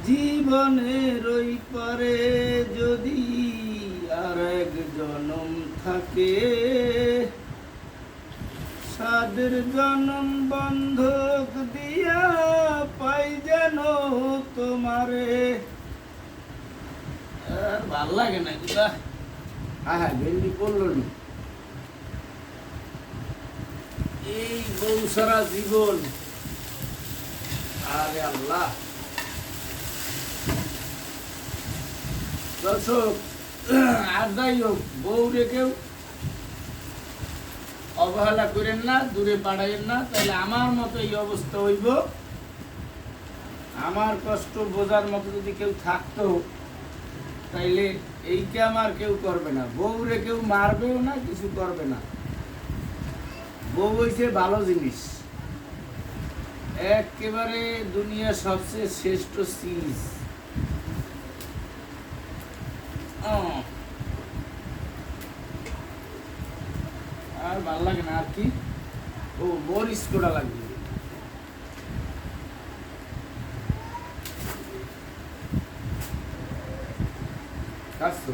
জীবনের ওই পারে যদি আর এক জনম থাকে, সাদের জনম বন্ধক দিয়া পাই যেন তোমারে। আর ভাল লাগে না কিবা। হ্যাঁ ভেন্ডি পড়লো নি। এই বউ সারা জীবন, আরে আল্লাহ। দর্শক, আর যাই হোক, বউ রেখেও অবহেলা করেন না, দূরে পাঠাইয়েন না, তাহলে আমার মতো এই অবস্থা হইব। আমার কষ্ট বোঝার মতো যদি কেউ থাকতো, তাইলে এই কাম আর কেউ করবে না। বউ রেখেও মারবেও না, কিছু করবে না। বউ হইছে ভালো জিনিস, একেবারে দুনিয়ার সবচেয়ে শ্রেষ্ঠ চিজ। আর ভাল লাগে না। আর কি, ও মরিচ করা লাগবে। কাটছো?